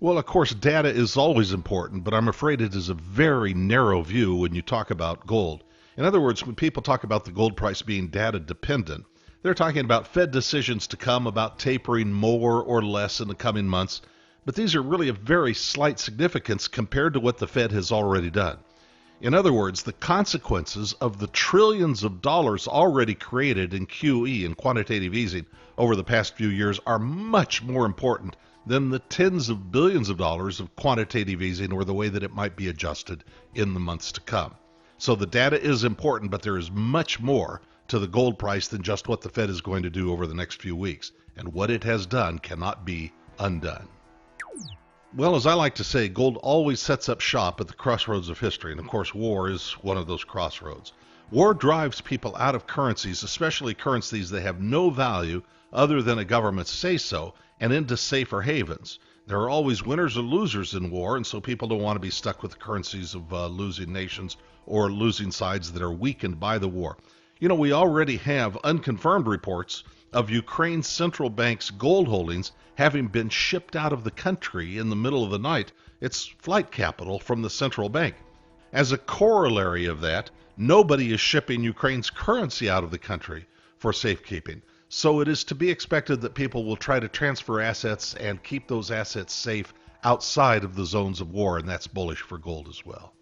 Well, of course, data is always important, but I'm afraid it is a very narrow view when you talk about gold. In other words, when people talk about the gold price being data dependent, they're talking about Fed decisions to come about tapering more or less in the coming months, but these are really of very slight significance compared to what the Fed has already done. In other words, the consequences of the trillions of dollars already created in QE and quantitative easing over the past few years are much more important than the tens of billions of dollars of quantitative easing or the way that it might be adjusted in the months to come. So the data is important, but there is much more to the gold price than just what the Fed is going to do over the next few weeks. And what it has done cannot be undone. Well, as I like to say, gold always sets up shop at the crossroads of history, and of course, war is one of those crossroads. War drives people out of currencies, especially currencies that have no value other than a government say so, and into safer havens. There are always winners or losers in war, and so people don't want to be stuck with the currencies of losing nations or losing sides that are weakened by the war. You know, we already have unconfirmed reports of Ukraine's central bank's gold holdings having been shipped out of the country in the middle of the night, its flight capital from the central bank. As a corollary of that, nobody is shipping Ukraine's currency out of the country for safekeeping. So it is to be expected that people will try to transfer assets and keep those assets safe outside of the zones of war, and that's bullish for gold as well.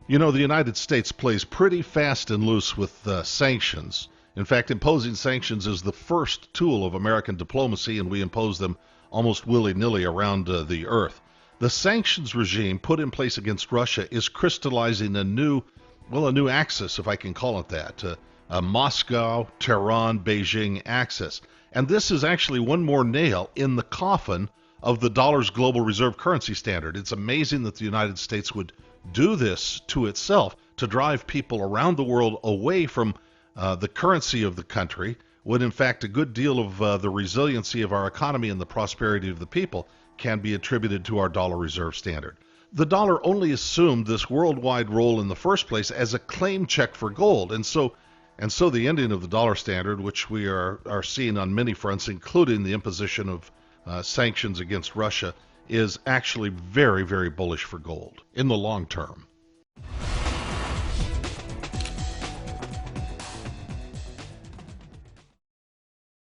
You know, the United States plays pretty fast and loose with sanctions. In fact, imposing sanctions is the first tool of American diplomacy, and we impose them almost willy-nilly around the earth. The sanctions regime put in place against Russia is crystallizing a new axis, if I can call it that, a Moscow, Tehran, Beijing axis. And this is actually one more nail in the coffin of the dollar's global reserve currency standard. It's amazing that the United States would do this to itself to drive people around the world away from the currency of the country, when in fact a good deal of the resiliency of our economy and the prosperity of the people can be attributed to our dollar reserve standard. The dollar only assumed this worldwide role in the first place as a claim check for gold, and so the ending of the dollar standard, which we are seeing on many fronts, including the imposition of sanctions against Russia, is actually very, very bullish for gold in the long term.